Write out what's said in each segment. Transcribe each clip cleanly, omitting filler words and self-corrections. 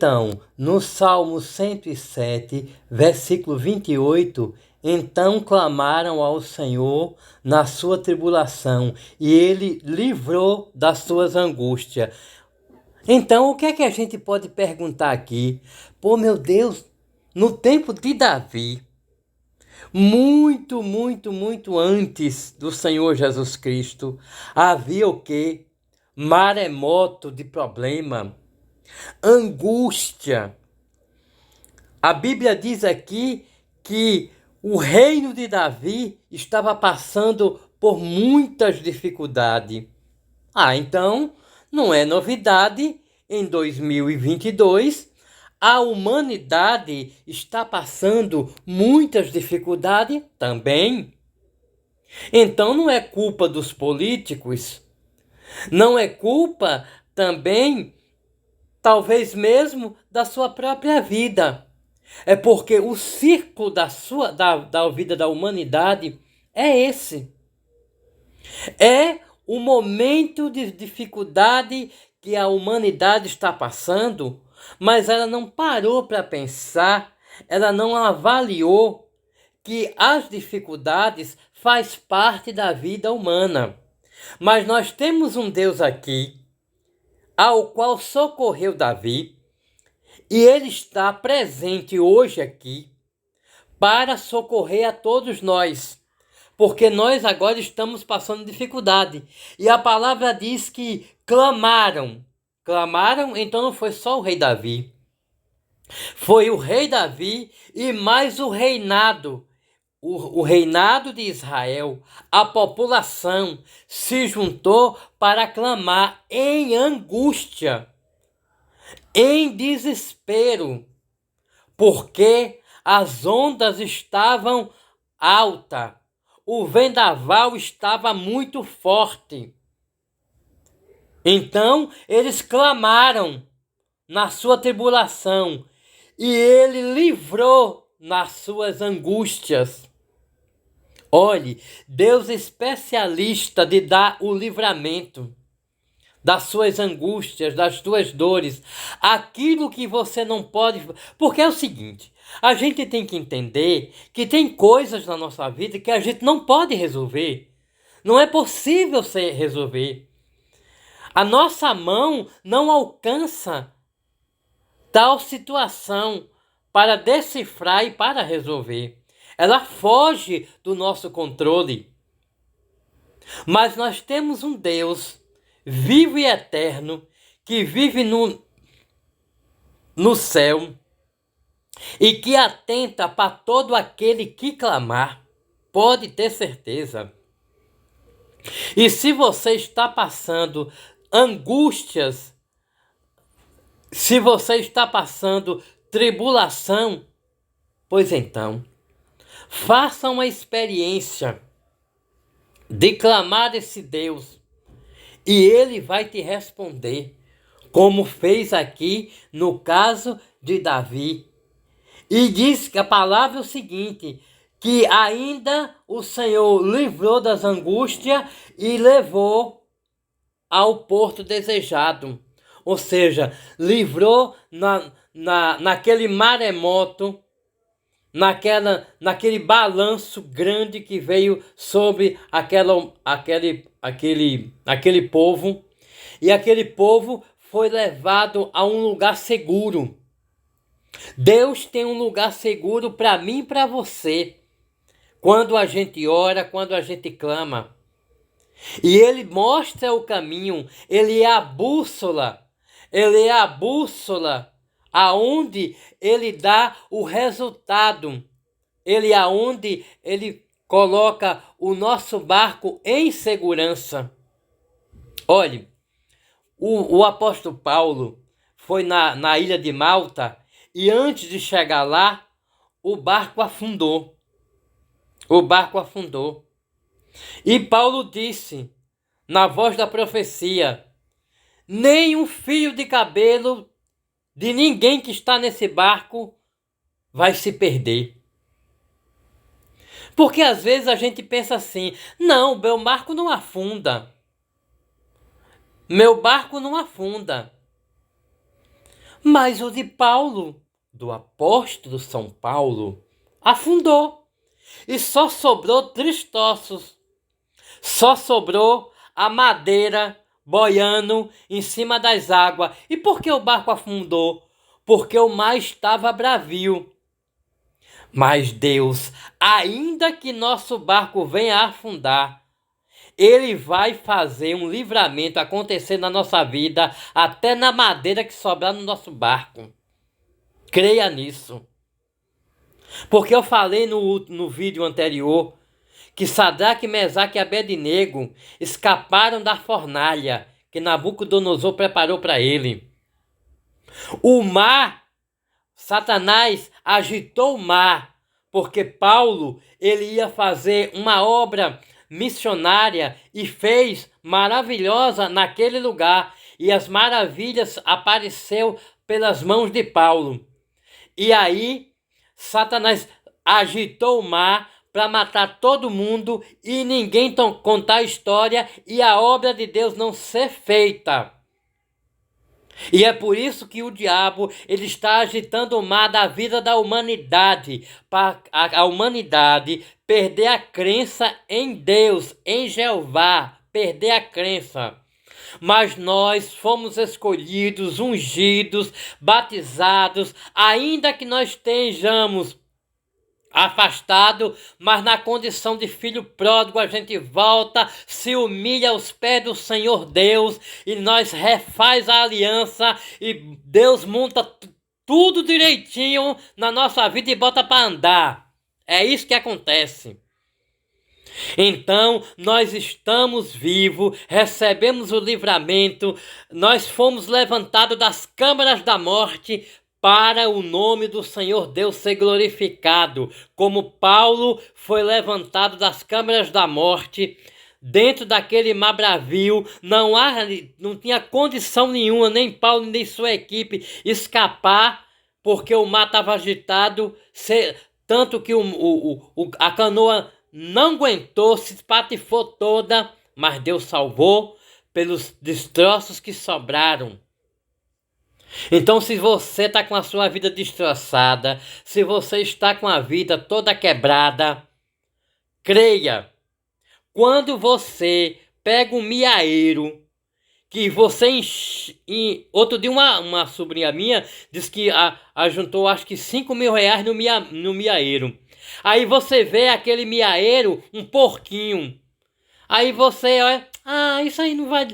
Então, no Salmo 107, versículo 28, então clamaram ao Senhor na sua tribulação, e ele livrou das suas angústias. Então, o que é que a gente pode perguntar aqui? Pô, meu Deus, no tempo de Davi, muito antes do Senhor Jesus Cristo, havia o quê? Maremoto de problema, angústia. A Bíblia diz aqui que o reino de Davi estava passando por muitas dificuldades. Então, não é novidade, em 2022, a humanidade está passando muitas dificuldades também. Então, não é culpa dos políticos, não é culpa também, talvez mesmo, da sua própria vida. É porque o círculo da vida da humanidade é esse. É o momento de dificuldade que a humanidade está passando, mas ela não parou para pensar, ela não avaliou que as dificuldades faz parte da vida humana. Mas nós temos um Deus aqui, ao qual socorreu Davi, e ele está presente hoje aqui para socorrer a todos nós, porque nós agora estamos passando dificuldade. E a palavra diz que clamaram. Clamaram, então não foi só o rei Davi. Foi o rei Davi e mais o reinado. O reinado de Israel, a população se juntou para clamar em angústia, em desespero, porque as ondas estavam altas, o vendaval estava muito forte. Então eles clamaram na sua tribulação e ele livrou nas suas angústias. Olhe, Deus é especialista de dar o livramento das suas angústias, das suas dores, aquilo que você não pode... Porque é o seguinte, a gente tem que entender que tem coisas na nossa vida que a gente não pode resolver. Não é possível resolver. A nossa mão não alcança tal situação para decifrar e para resolver. Ela foge do nosso controle. Mas nós temos um Deus vivo e eterno, que vive no céu e que atenta para todo aquele que clamar. Pode ter certeza. E se você está passando angústias, se você está passando tribulação, pois então, faça uma experiência de clamar esse Deus e ele vai te responder, como fez aqui no caso de Davi. E diz que a palavra é o seguinte, que ainda o Senhor livrou das angústias e levou ao porto desejado. Ou seja, livrou naquele maremoto, naquele balanço grande que veio sobre aquele povo. E aquele povo foi levado a um lugar seguro. Deus tem um lugar seguro para mim e para você. Quando a gente ora, quando a gente clama. E ele mostra o caminho, ele é a bússola. Ele é a bússola aonde ele dá o resultado. Ele é aonde ele coloca o nosso barco em segurança. Olhe, o apóstolo Paulo foi na ilha de Malta e antes de chegar lá, o barco afundou. O barco afundou. E Paulo disse, na voz da profecia, nem um fio de cabelo de ninguém que está nesse barco vai se perder. Porque às vezes a gente pensa assim, não, meu barco não afunda. Meu barco não afunda. Mas o de Paulo, do apóstolo São Paulo, afundou. E só sobrou destroços. Só sobrou a madeira boiando em cima das águas. E por que o barco afundou? Porque o mar estava bravio. Mas Deus, ainda que nosso barco venha a afundar, Ele vai fazer um livramento acontecer na nossa vida, até na madeira que sobrar no nosso barco. Creia nisso. Porque eu falei no vídeo anterior que Sadraque, Mesaque e Abednego escaparam da fornalha que Nabucodonosor preparou para ele. O mar, Satanás agitou o mar, porque Paulo ele ia fazer uma obra missionária e fez maravilhosa naquele lugar. E as maravilhas apareceu pelas mãos de Paulo. E aí, Satanás agitou o mar para matar todo mundo e ninguém contar a história e a obra de Deus não ser feita. E é por isso que o diabo ele está agitando o mar da vida da humanidade, para a humanidade perder a crença em Deus, em Jeová, perder a crença. Mas nós fomos escolhidos, ungidos, batizados, ainda que nós estejamos afastado, mas na condição de filho pródigo a gente volta, se humilha aos pés do Senhor Deus e nós refaz a aliança e Deus monta tudo direitinho na nossa vida e bota para andar. É isso que acontece. Então, nós estamos vivos, recebemos o livramento, nós fomos levantados das câmaras da morte para o nome do Senhor Deus ser glorificado, como Paulo foi levantado das câmaras da morte, dentro daquele mar bravio, não tinha condição nenhuma, nem Paulo nem sua equipe, escapar, porque o mar estava agitado, tanto que a canoa não aguentou, se espatifou toda, mas Deus salvou pelos destroços que sobraram. Então, se você está com a sua vida destroçada, se você está com a vida toda quebrada, creia, quando você pega um miaeiro, que você outro dia uma sobrinha minha disse que juntou acho que 5 mil reais no miaeiro. Aí você vê aquele miaeiro, um porquinho. Aí você olha, isso aí não vai...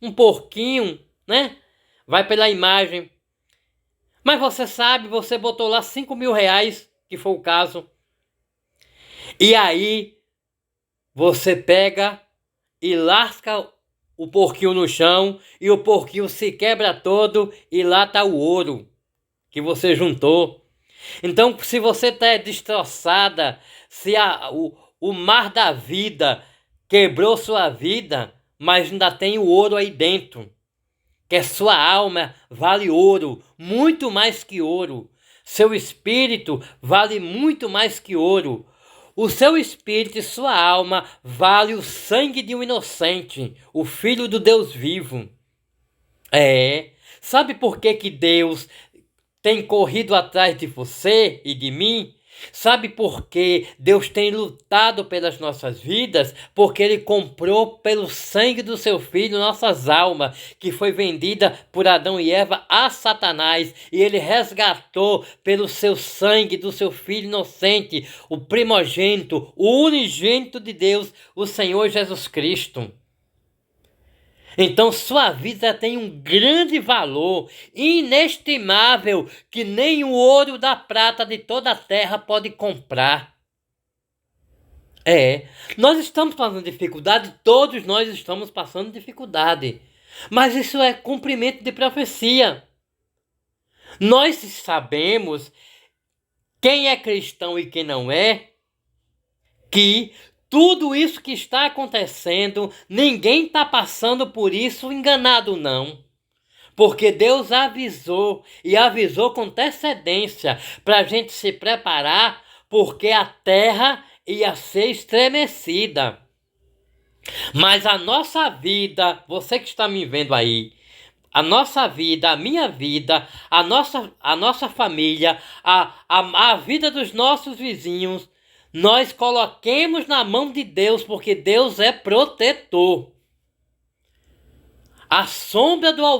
Um porquinho, né? Vai pela imagem. Mas você sabe, você botou lá 5 mil reais, que foi o caso. E aí, você pega e lasca o porquinho no chão, e o porquinho se quebra todo, e lá tá o ouro que você juntou. Então, se você está destroçada, se o mar da vida quebrou sua vida, mas ainda tem o ouro aí dentro, que a sua alma vale ouro, muito mais que ouro. Seu espírito vale muito mais que ouro. O seu espírito e sua alma vale o sangue de um inocente, o filho do Deus vivo. Sabe por que Deus tem corrido atrás de você e de mim? Sabe por que Deus tem lutado pelas nossas vidas? Porque Ele comprou pelo sangue do seu Filho nossas almas, que foi vendida por Adão e Eva a Satanás, e Ele resgatou pelo seu sangue do seu Filho inocente, o primogênito, o unigênito de Deus, o Senhor Jesus Cristo. Então sua vida tem um grande valor, inestimável, que nem o ouro da prata de toda a terra pode comprar. Nós estamos passando dificuldade, todos nós estamos passando dificuldade. Mas isso é cumprimento de profecia. Nós sabemos quem é cristão e quem não é, que tudo isso que está acontecendo, ninguém está passando por isso enganado, não. Porque Deus avisou, e avisou com antecedência, para a gente se preparar, porque a terra ia ser estremecida. Mas a nossa vida, você que está me vendo aí, a nossa vida, a minha vida, a nossa família, a vida dos nossos vizinhos, nós coloquemos na mão de Deus, porque Deus é protetor. A sombra do